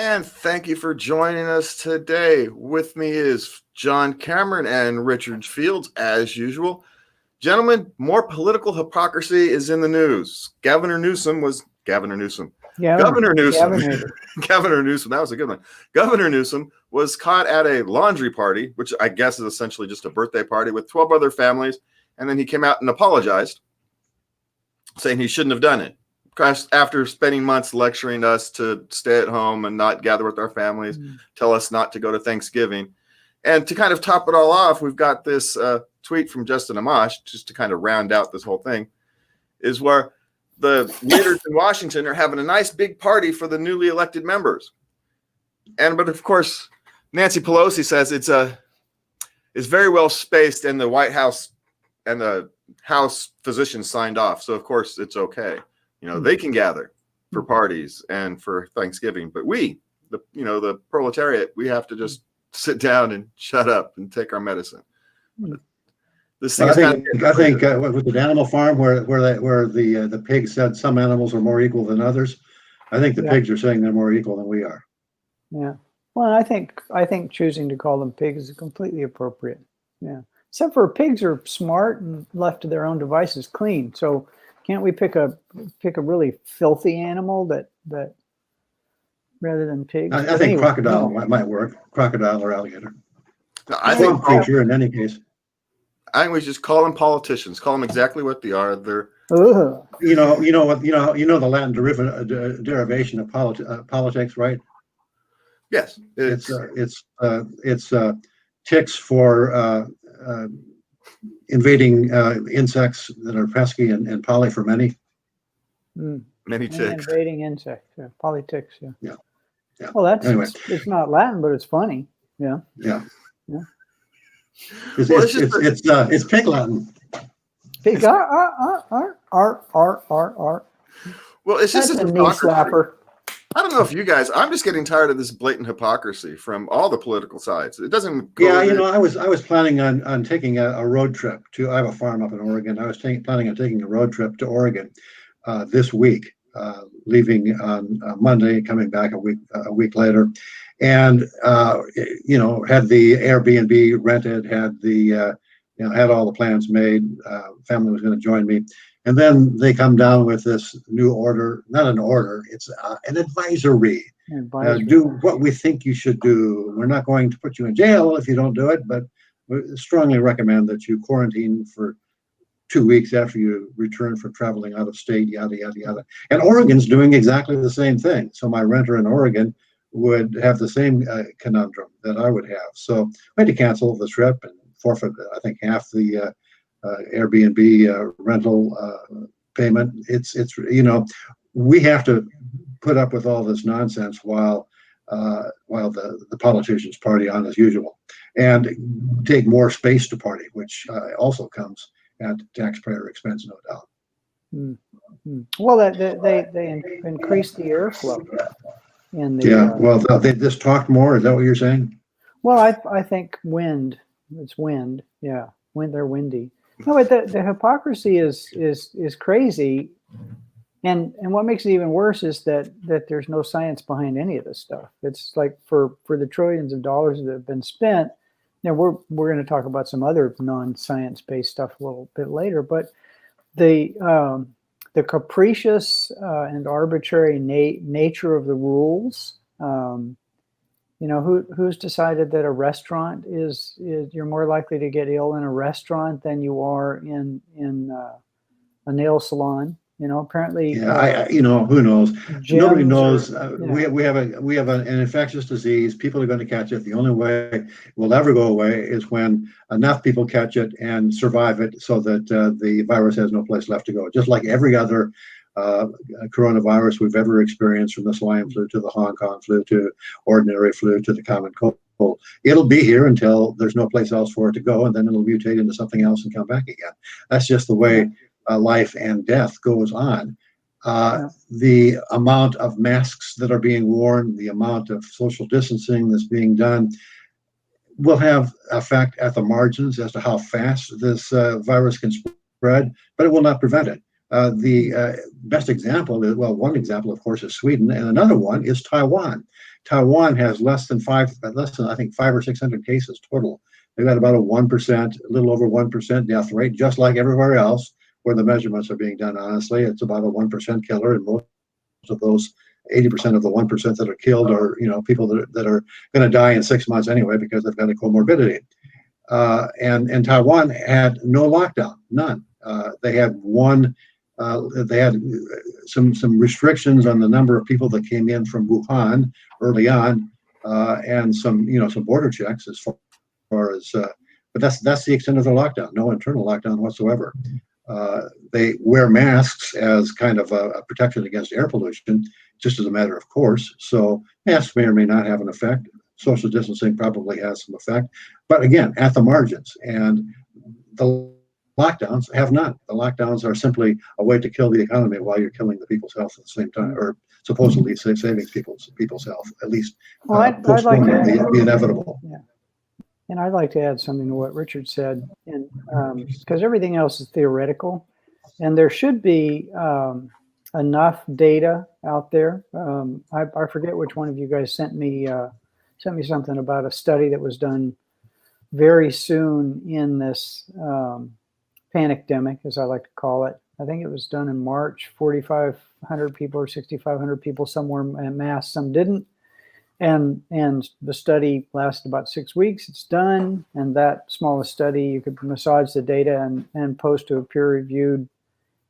And thank you for joining us today. With me is John Cameron and Richard Fields, as usual. Gentlemen, more political hypocrisy is in the news. Governor Newsom. Governor Newsom, that was a good one. Governor Newsom was caught at a laundry party, which I guess is essentially just a birthday party with 12 other families. And then he came out and apologized, saying he shouldn't have done it. After spending months lecturing us to stay at home and not gather with our families, tell us not to go to Thanksgiving. And to kind of top it all off, we've got this tweet from Justin Amash, just to kind of round out this whole thing, is where the leaders in Washington are having a nice big party for the newly elected members. But of course, Nancy Pelosi says it's very well spaced, and the White House and the House physicians signed off. So of course it's okay. They can gather for parties and for Thanksgiving, but we, the proletariat, we have to just sit down and shut up and take our medicine. This thing I think with the animal farm where the pig said some animals are more equal than others, I think the pigs are saying they're more equal than we are. Yeah. Well, I think choosing to call them pigs is completely appropriate. Yeah. Except for pigs are smart and left to their own devices clean. So can't we pick a really filthy animal that rather than pigs? I think crocodile might work. Crocodile or alligator. I think creature in any case. I think we just call them politicians. Call them exactly what they are. They're you know the Latin derivation of politics, right? Yes, it's ticks for invading insects that are pesky, and poly for many. Many ticks. Invading insects, polyticks. Yeah. Well, it's not Latin, but it's funny. Yeah. It's pig Latin. Pig R. Well, it's just a knee slapper. I don't know if you guys. I'm just getting tired of this blatant hypocrisy from all the political sides. It doesn't. I was planning on taking a road trip to. I have a farm up in Oregon. I was planning on taking a road trip to Oregon this week, leaving on Monday, coming back a week later, and had the Airbnb rented, had all the plans made. Family was going to join me. And then they come down with this new order, not an order, it's an advisory. Do what we think you should do. We're not going to put you in jail if you don't do it, but we strongly recommend that you quarantine for 2 weeks after you return from traveling out of state, yada, yada, yada. And Oregon's doing exactly the same thing. So my renter in Oregon would have the same conundrum that I would have. So we had to cancel the trip and forfeit, I think, half the Airbnb rental payment. It's we have to put up with all this nonsense while the politicians party on as usual, and take more space to party, which also comes at taxpayer expense, no doubt. Well, they increased the airflow. They just talked more. Is that what you're saying? Well, I think wind. It's wind. Yeah, they're windy. No, but the hypocrisy is crazy, and what makes it even worse is that there's no science behind any of this stuff. It's like for the trillions of dollars that have been spent. We're going to talk about some other non-science based stuff a little bit later, but the capricious and arbitrary nature of the rules. Who's decided that a restaurant is you're more likely to get ill in a restaurant than you are in a nail salon? Apparently. Yeah, who knows? Nobody knows. We have an infectious disease. People are going to catch it. The only way it will ever go away is when enough people catch it and survive it, so that the virus has no place left to go. Just like every other coronavirus we've ever experienced, from the swine flu to the Hong Kong flu to ordinary flu to the common cold. It'll be here until there's no place else for it to go, and then it'll mutate into something else and come back again. That's just the way life and death goes on. The amount of masks that are being worn, the amount of social distancing that's being done, will have effect at the margins as to how fast this virus can spread, but it will not prevent it. The best example is, well, one example, of course, is Sweden, and another one is Taiwan. Taiwan has less than I think 500 or 600 cases total. They've got about a 1%, a little over 1% death rate, just like everywhere else where the measurements are being done. Honestly, it's about a 1% killer, and most of those 80% of the 1% that are killed are, people that are going to die in 6 months anyway because they've got a comorbidity. And Taiwan had no lockdown, none. They had some restrictions on the number of people that came in from Wuhan early on, and some border checks as far as. But that's the extent of the lockdown. No internal lockdown whatsoever. They wear masks as kind of a protection against air pollution, just as a matter of course. So masks may or may not have an effect. Social distancing probably has some effect, but again, at the margins. And the lockdowns have none. The lockdowns are simply a way to kill the economy while you're killing the people's health at the same time, or supposedly saving people's health, at least postponing the inevitable. Yeah. And I'd like to add something to what Richard said, and because everything else is theoretical, and there should be enough data out there. I forget which one of you guys sent me something about a study that was done very soon in this panicdemic, as I like to call it. I think it was done in March. 4,500 people or 6,500 people, somewhere en masse, some didn't. And the study lasted about 6 weeks. It's done, and that smallest study, you could massage the data and post to a peer-reviewed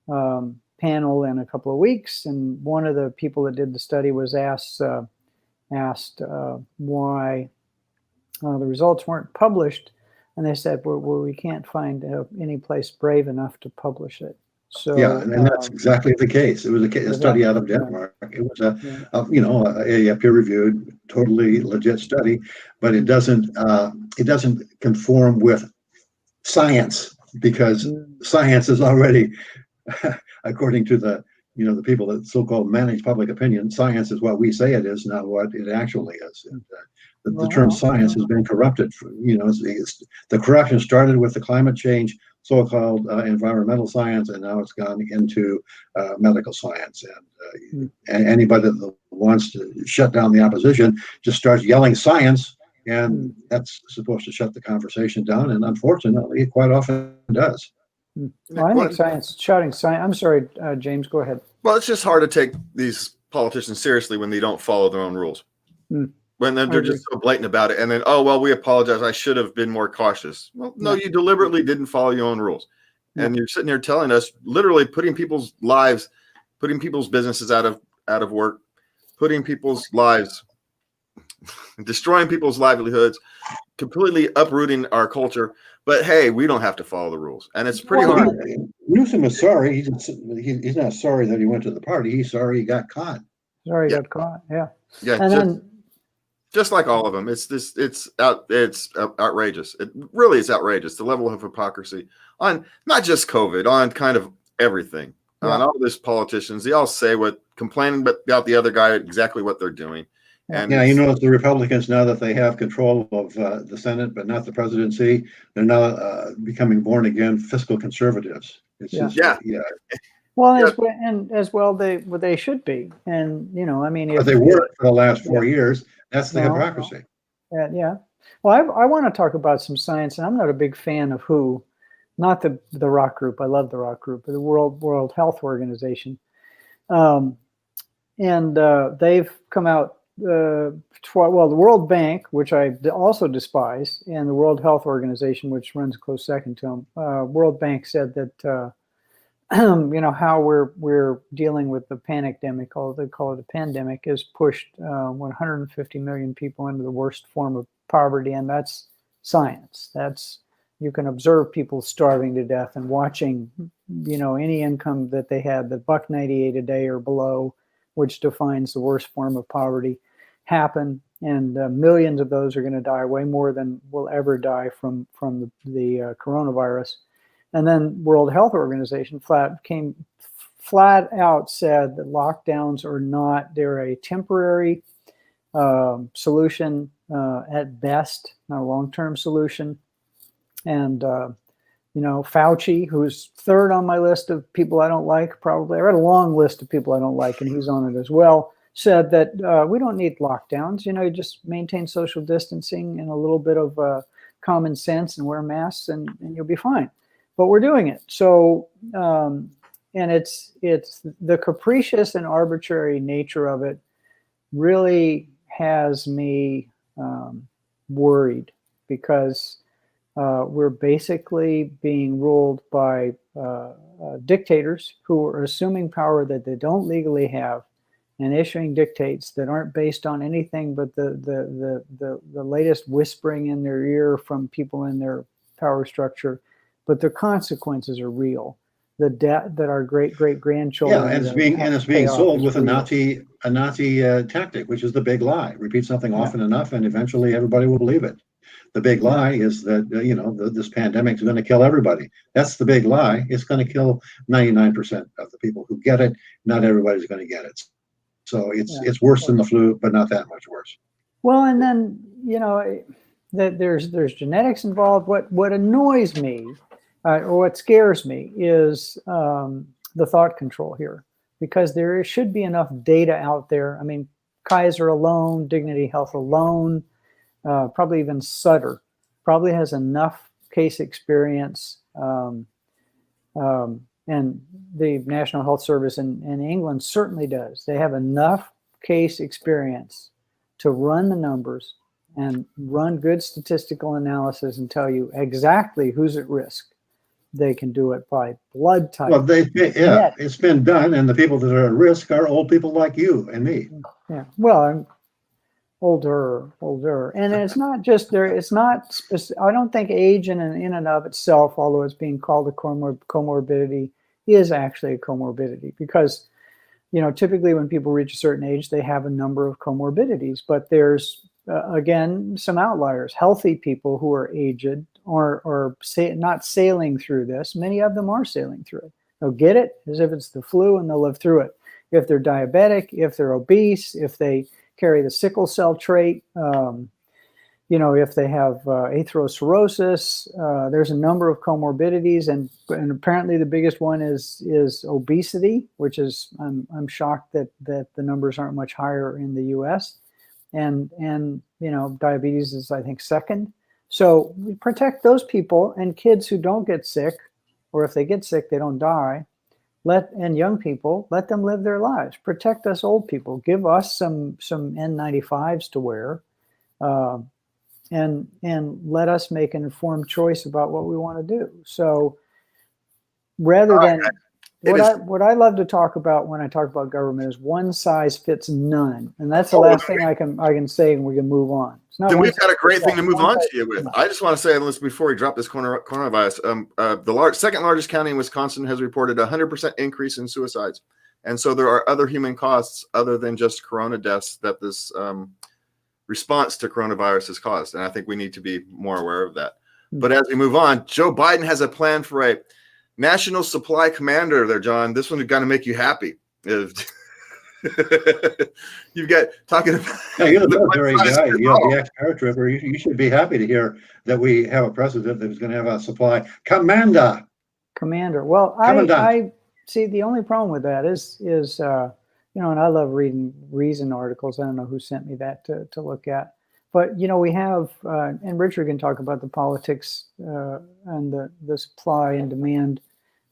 panel in a couple of weeks. And one of the people that did the study was asked why the results weren't published, and they said, well, we can't find any place brave enough to publish it. So yeah, and that's exactly the case. It was a study out of Denmark. It was a peer-reviewed, totally legit study, but it doesn't conform with science, because science is already, according to the people that so-called manage public opinion, science is what we say it is, not what it actually is. And, the term science has been corrupted. The corruption started with the climate change, so-called environmental science, and now it's gone into medical science. And anybody that wants to shut down the opposition just starts yelling science, and that's supposed to shut the conversation down. And unfortunately, it quite often does. Well, I think shouting science. I'm sorry, James, go ahead. Well, it's just hard to take these politicians seriously when they don't follow their own rules. When they're just so blatant about it, and then, oh, well, we apologize, I should have been more cautious. Well, no, you deliberately didn't follow your own rules. And you're sitting there telling us, literally putting people's lives, putting people's businesses out of work, putting people's lives, destroying people's livelihoods, completely uprooting our culture. But hey, we don't have to follow the rules, and it's pretty hard. Newsom is sorry. He's not sorry that he went to the party. He's sorry he got caught. Sorry, got caught. Yeah. Yeah. And just like all of them, it's outrageous. It really is outrageous. The level of hypocrisy on not just COVID, on kind of everything. On all these politicians, they all say complaining about the other guy, exactly what they're doing. And the Republicans, now that they have control of the Senate but not the presidency, they're now becoming born again fiscal conservatives. Well, as well they should be, and but they were for the last 4 years. That's the hypocrisy. Yeah. Well, I want to talk about some science, and I'm not a big fan of WHO, not the rock group. I love the rock group, but the World Health Organization, and they've come out. The World Bank, which I also despise, and the World Health Organization, which runs a close second to them. World Bank said that how we're dealing with the panicdemic, they call it a pandemic, has pushed 150 million people into the worst form of poverty, and that's science. You can observe people starving to death and watching, any income that they had, the $1.98 a day or below, which defines the worst form of poverty, happen, and millions of those are going to die, way more than will ever die from the coronavirus. And then World Health Organization flat out said that lockdowns they're a temporary solution at best, not a long-term solution. And Fauci, who's third on my list of people I don't like, probably. I read a long list of people I don't like, and he's on it as well, said that we don't need lockdowns. You just maintain social distancing and a little bit of common sense and wear masks, and you'll be fine. But we're doing it. So, and it's the capricious and arbitrary nature of it really has me worried, because we're basically being ruled by dictators who are assuming power that they don't legally have, and issuing dictates that aren't based on anything but the latest whispering in their ear from people in their power structure. But the consequences are real. The debt that our great-great-grandchildren and it's being sold with real. a Nazi tactic, which is the big lie. Repeat something often enough, and eventually everybody will believe it. The big lie is that this pandemic is going to kill everybody. That's the big lie. It's going to kill 99% of the people who get it. Not everybody's going to get it. So it's worse than the flu, but not that much worse. Well, and then that there's genetics involved. What annoys me, or what scares me, is the thought control here, because there should be enough data out there. I mean, Kaiser alone, Dignity Health alone, probably even Sutter probably has enough case experience, and the National Health Service in England certainly does. They have enough case experience to run the numbers and run good statistical analysis and tell you exactly who's at risk. They can do it by blood type. Well, it's been done, and the people that are at risk are old people like you and me. Yeah, well, I'm older, and it's not just there. It's not. I don't think age in and of itself, although it's being called a comorbidity, is actually a comorbidity, because typically when people reach a certain age, they have a number of comorbidities. But there's again some outliers. Healthy people who are aged or not sailing through this. Many of them are sailing through it. They'll get it as if it's the flu, and they'll live through it. If they're diabetic, if they're obese, if they carry the sickle cell trait, if they have atherosclerosis, there's a number of comorbidities, and apparently the biggest one is obesity, which is I'm shocked that the numbers aren't much higher in the U.S. and diabetes is, I think, second. So we protect those people and kids who don't get sick, or if they get sick, they don't die. And young people, let them live their lives. Protect us old people. Give us some N95s to wear, and let us make an informed choice about what we want to do. So rather than what I love to talk about when I talk about government is one size fits none, and that's the last thing I can say, and we can move on. Then we've got a great thing to move on to you with. I just want to say, before we drop this coronavirus, the second largest county in Wisconsin has reported a 100% increase in suicides, and so there are other human costs other than just corona deaths that this response to coronavirus has caused, and I think we need to be more aware of that. But as we move on, Joe Biden has a plan for a national supply commander there, John. This one is going to make you happy. You've got talking about you're the military guy, the ex-paratrooper. You should be happy to hear that we have a president that is going to have a supply commander. Well, I see the only problem with that is and I love reading Reason articles. I don't know who sent me that to look at, but we have and Richard can talk about the politics and the supply and demand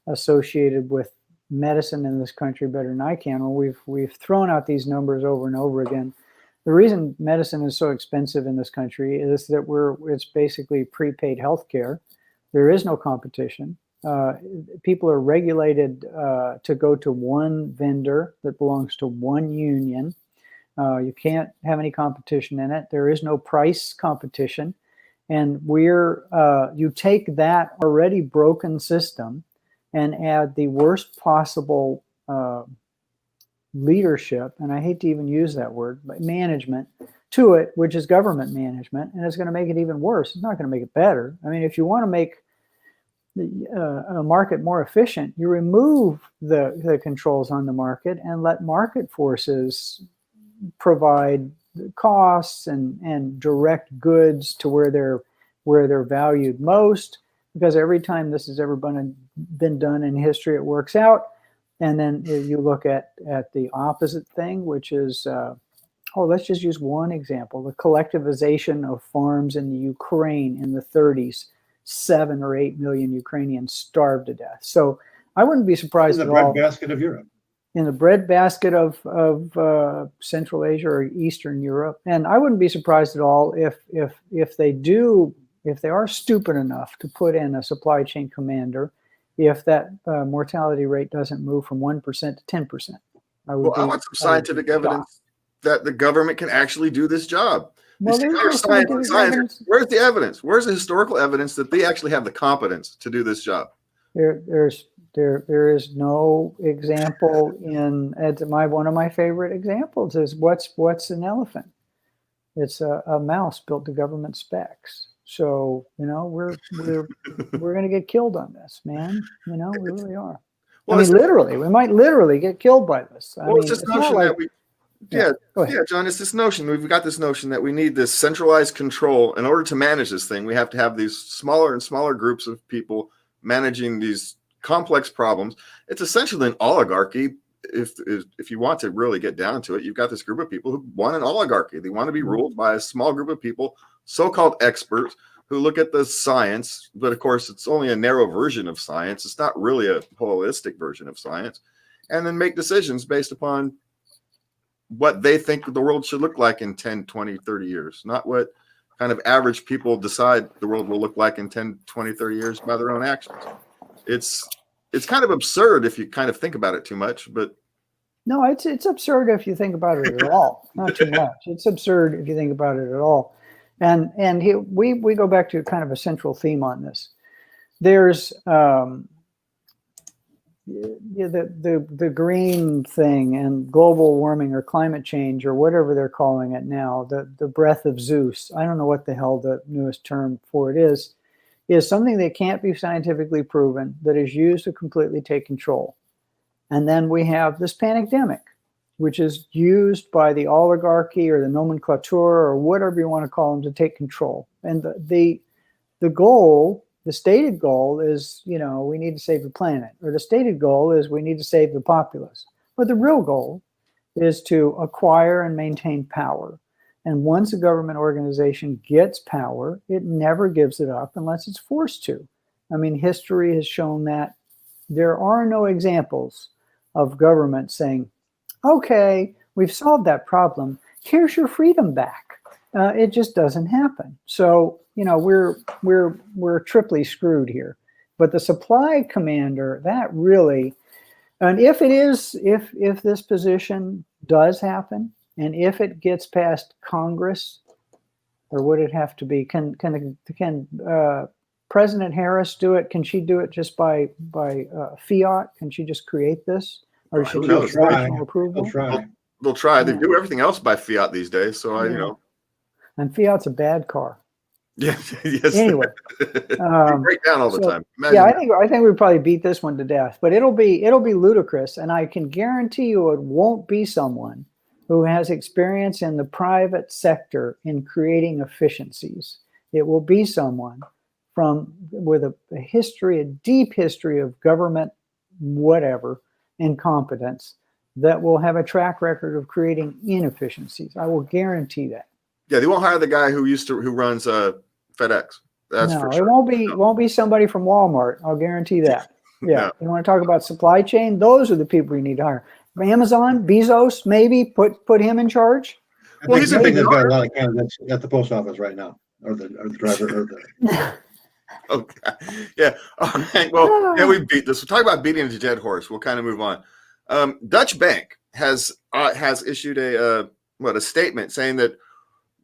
associated with medicine in this country better than I can. Well, we've thrown out these numbers over and over again. The reason medicine is so expensive in this country is that it's basically prepaid health care. There is no competition. People are regulated to go to one vendor that belongs to one union. You can't have any competition in it. There is no price competition. And you take that already broken system and add the worst possible leadership, and I hate to even use that word, but management to it, which is government management, and it's going to make it even worse. It's not going to make it better. I mean, if you want to make a market more efficient, you remove the controls on the market and let market forces provide costs and direct goods to where they're valued most. because every time this has ever been done in history, it works out. And then you look at the opposite thing, which is, let's just use one example: the collectivization of farms in the Ukraine in the 30s. 7 or 8 million Ukrainians starved to death. So I wouldn't be surprised in at the all. breadbasket of Europe. In the breadbasket of Central Asia or Eastern Europe, and I wouldn't be surprised at all if they are stupid enough to put in a supply chain commander, if that mortality rate doesn't move from 1% to 10%. I want some scientific evidence that the government can actually do this job. Well, there's science. Where's the evidence? Where's the historical evidence that they actually have the competence to do this job? There is no example one of my favorite examples is what's an elephant? It's a mouse built to government specs. So we're going to get killed on this, man. We really are. Well, literally, we might literally get killed by this. It's this notion that we. Yeah, John, it's this notion. We've got this notion that we need this centralized control. In order to manage this thing, we have to have these smaller and smaller groups of people managing these complex problems. It's essentially an oligarchy. If you want to really get down to it, you've got this group of people who want an oligarchy. They want to be ruled by a small group of people, so-called experts, who look at the science. But of course, it's only a narrow version of science. It's not really a holistic version of science. And then make decisions based upon what they think the world should look like in 10, 20, 30 years, not what kind of average people decide the world will look like in 10, 20, 30 years by their own actions. It's kind of absurd if you kind of think about it too much, but no, it's absurd if you think about it at all. Not too much. It's absurd if you think about it at all. And we go back to kind of a central theme on this. There's the green thing and global warming or climate change or whatever they're calling it now, the breath of Zeus. I don't know what the hell the newest term for it is something that can't be scientifically proven, that is used to completely take control. And then we have this pandemic, which is used by the oligarchy or the nomenclature or whatever you want to call them to take control. And the goal, the stated goal is, we need to save the planet, or the stated goal is we need to save the populace. But the real goal is to acquire and maintain power. And once a government organization gets power, it never gives it up unless it's forced to. I mean, history has shown that there are no examples of government saying, okay, we've solved that problem. Here's your freedom back. It just doesn't happen. So, we're triply screwed here. But the supply commander, that really, and if this position does happen, and if it gets past Congress, or would it have to be? Can President Harris do it? Can she do it just by fiat? Can she just create this, or should she get congressional approval? They'll try. They do everything else by fiat these days. So And fiat's a bad car. Yeah. Yes. Anyway, break down all the time. Imagine I think we probably beat this one to death. But it'll be ludicrous, and I can guarantee you it won't be someone who has experience in the private sector in creating efficiencies. It will be someone with a history, a deep history of government, whatever, incompetence, that will have a track record of creating inefficiencies. I will guarantee that. Yeah, they won't hire the guy who runs FedEx. That's for sure. It won't be somebody from Walmart. I'll guarantee that. Yeah. You want to talk about supply chain? Those are the people you need to hire. Amazon, Bezos, maybe put him in charge. Well, he's a big. They've got a lot of candidates at the post office right now, or the driver, or the. Okay. Yeah. All right. Well, we beat this. We'll talk about beating a dead horse. We'll kind of move on. Dutch Bank has issued a statement saying that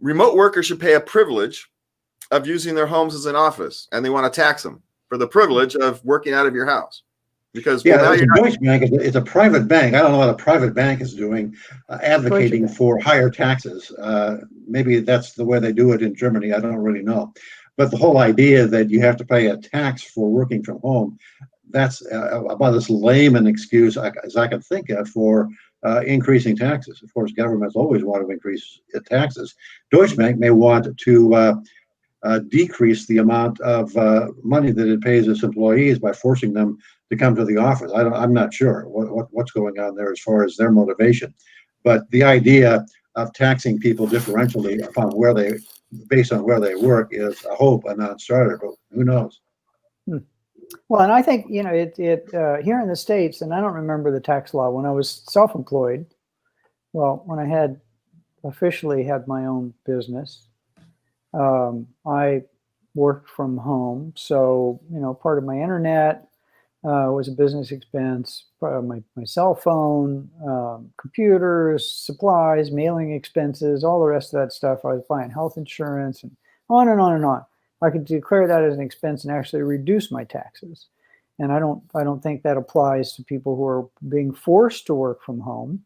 remote workers should pay a privilege of using their homes as an office, and they want to tax them for the privilege of working out of your house. Because Deutsche Bank is a private bank. I don't know what a private bank is doing, advocating for higher taxes. Maybe that's the way they do it in Germany. I don't really know. But the whole idea that you have to pay a tax for working from home, that's about as lame an excuse as I can think of for increasing taxes. Of course, governments always want to increase taxes. Deutsche Bank may want to decrease the amount of money that it pays its employees by forcing them to come to the office. I'm not sure what's going on there as far as their motivation, but the idea of taxing people differentially upon based on where they work is a hope, a non-starter. But who knows? Well, and I think it here in the States, and I don't remember the tax law when I was self-employed. Well, when I had officially had my own business, I worked from home, so part of my internet was a business expense. My cell phone, computers, supplies, mailing expenses, all the rest of that stuff. I was buying health insurance and on and on and on. I could declare that as an expense and actually reduce my taxes. And I don't think that applies to people who are being forced to work from home.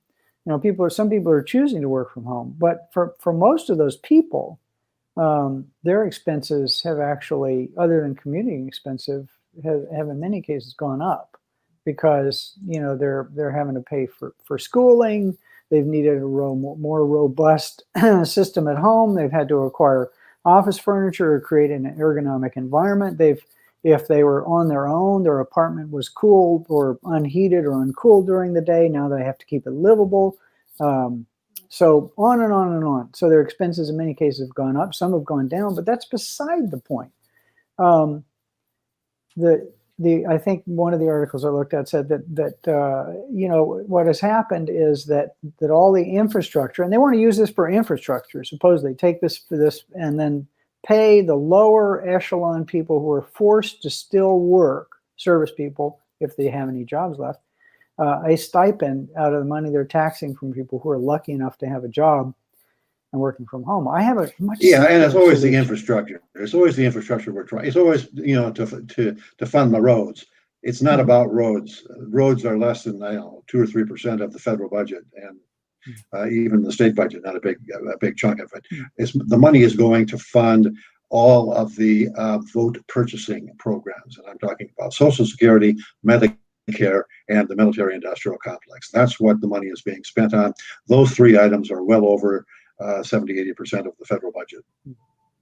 Some people are choosing to work from home, but for most of those people, their expenses have actually, other than commuting expensive, have in many cases gone up because they're having to pay for schooling. They've needed a more robust system at home. They've had to acquire office furniture or create an ergonomic environment. If they were on their own, their apartment was cooled or unheated or uncooled during the day. Now they have to keep it livable. So on and on and on. So their expenses in many cases have gone up. Some have gone down, but that's beside the point. I think one of the articles I looked at said that what has happened is that all the infrastructure, and they want to use this for infrastructure. Suppose they take this for this and then pay the lower echelon people who are forced to still work, service people, if they have any jobs left, a stipend out of the money they're taxing from people who are lucky enough to have a job and working from home. I have a much and it's always the infrastructure. It's always the infrastructure we're trying. It's always to fund the roads. It's not about roads. Roads are less than 2 or 3% of the federal budget, and even the state budget, not a big chunk of it. The money is going to fund all of the vote purchasing programs, and I'm talking about Social Security, Medicare, and the military-industrial complex. That's what the money is being spent on. Those three items are well over 70-80% of the federal budget.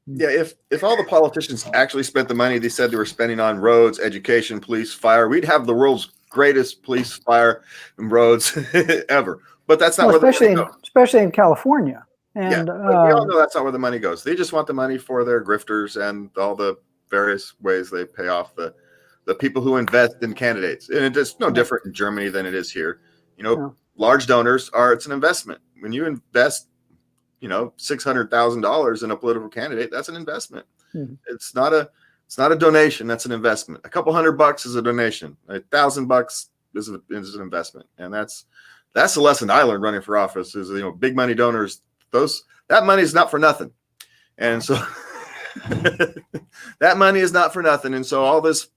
Yeah, if all the politicians actually spent the money they said they were spending on roads, education, police, fire, we'd have the world's greatest police, fire, and roads ever. But that's not especially in California. And we all know that's not where the money goes. They just want the money for their grifters and all the various ways they pay off the people who invest in candidates. And it's no different in Germany than it is here. Large donors it's an investment. When you invest $600,000 in a political candidate, that's an investment. Mm-hmm. It's not a donation. That's an investment. A couple $100 is a donation. $1,000 is an investment. And that's the lesson I learned running for office is, big money donors, that money is not for nothing. And so that money is not for nothing. And so all this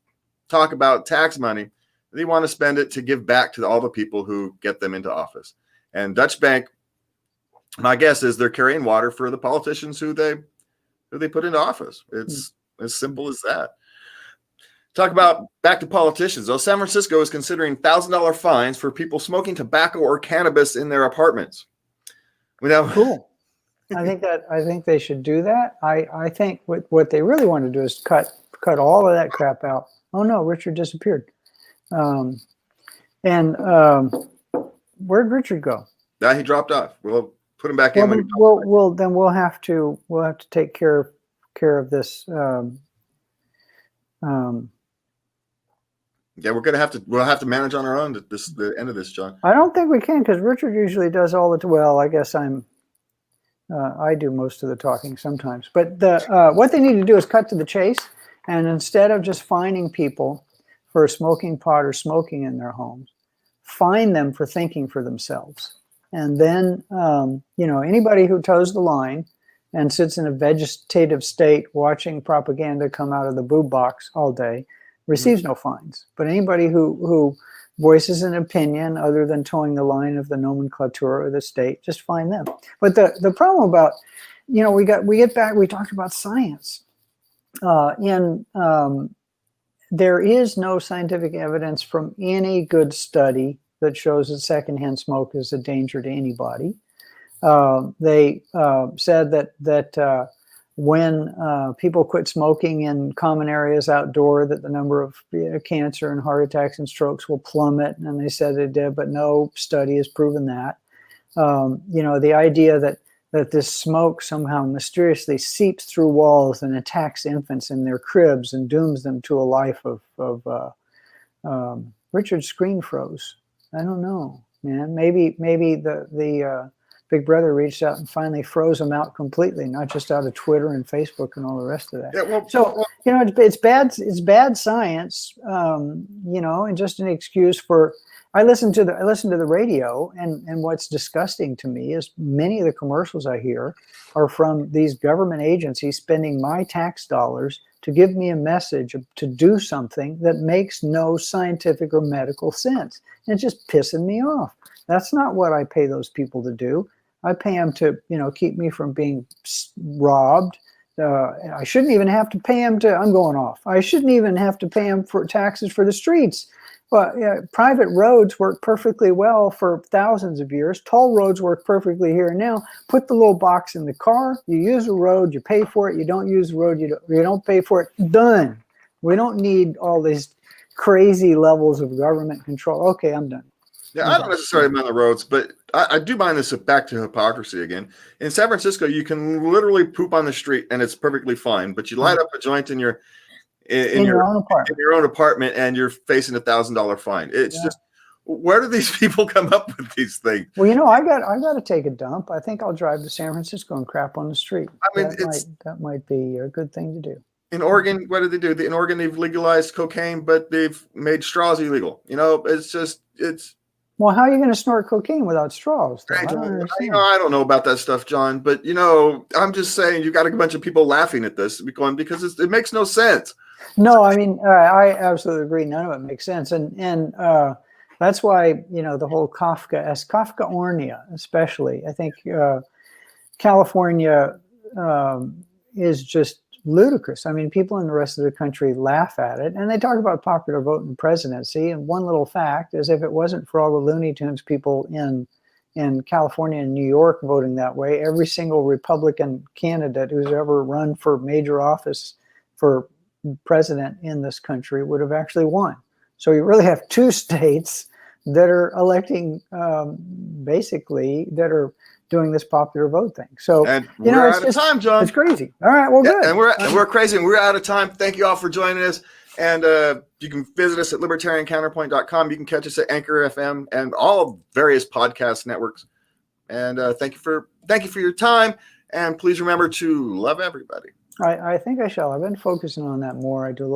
talk about tax money, they want to spend it to give back to all the people who get them into office. And Dutch Bank, my guess is they're carrying water for the politicians who they put into office. It's as simple as that. Talk about back to politicians. Though San Francisco is considering $1,000 fines for people smoking tobacco or cannabis in their apartments. Cool. I think they should do that. I think what they really want to do is cut all of that crap out. Oh no, Richard disappeared. Where'd Richard go? He dropped off. We'll put him back in. We'll have to take care of this. Yeah, we'll have to manage on our own the end of this, John. I don't think we can because Richard usually does all the I guess I do most of the talking sometimes. But what they need to do is cut to the chase, and instead of just fining people for smoking pot or smoking in their homes, fine them for thinking for themselves. And then anybody who toes the line and sits in a vegetative state watching propaganda come out of the boob box all day receives no fines. But anybody who voices an opinion other than towing the line of the nomenclature of the state, just fine them. But the problem about, we talked about science. There is no scientific evidence from any good study that shows that secondhand smoke is a danger to anybody. They said that when people quit smoking in common areas outdoor, that the number of cancer and heart attacks and strokes will plummet. And they said it did, but no study has proven that. The idea that this smoke somehow mysteriously seeps through walls and attacks infants in their cribs and dooms them to a life of Richard's screen froze. I don't know, man. Maybe the Big Brother reached out and finally froze them out completely, not just out of Twitter and Facebook and all the rest of that. Yeah, well, So it's bad science, and just an excuse for. I listen to the radio, and what's disgusting to me is many of the commercials I hear are from these government agencies spending my tax dollars to give me a message to do something that makes no scientific or medical sense. And it's just pissing me off. That's not what I pay those people to do. I pay them to, keep me from being robbed. I shouldn't even have to pay them I'm going off. I shouldn't even have to pay them for taxes for the streets. Well, private roads work perfectly well for thousands of years. Toll roads work perfectly here and now. Put the little box in the car. You use the road. You pay for it. You don't use the road. You don't pay for it. Done. We don't need all these crazy levels of government control. Okay, I'm done. Yeah, I don't necessarily mind the roads, but I do mind this. Back to hypocrisy again. In San Francisco, you can literally poop on the street and it's perfectly fine. But you light up a joint in your own apartment, and you're facing $1,000 fine. It's just, where do these people come up with these things? Well, I got to take a dump. I think I'll drive to San Francisco and crap on the street. I mean, that might be a good thing to do. In Oregon, what did they do? In Oregon, they've legalized cocaine, but they've made straws illegal. It's. Well, how are you going to snort cocaine without straws? I don't know about that stuff, John, but I'm just saying you got a bunch of people laughing at this because it makes no sense. No, I mean, I absolutely agree. None of it makes sense. And that's why, the whole Kafkaornia, especially, I think California is just ludicrous. I mean, people in the rest of the country laugh at it, and they talk about popular vote and presidency. And one little fact is, if it wasn't for all the Looney Tunes people in California and New York voting that way, every single Republican candidate who's ever run for major office for president in this country would have actually won. So you really have two states that are electing, basically, that are doing this popular vote thing. So, and we're out of time, John. It's crazy. All right, well, good. And we're crazy, and we're out of time. Thank you all for joining us. And you can visit us at libertariancounterpoint.com. You can catch us at Anchor FM and all various podcast networks. And thank you for your time. And please remember to love everybody. I think I shall. I've been focusing on that more. I do a little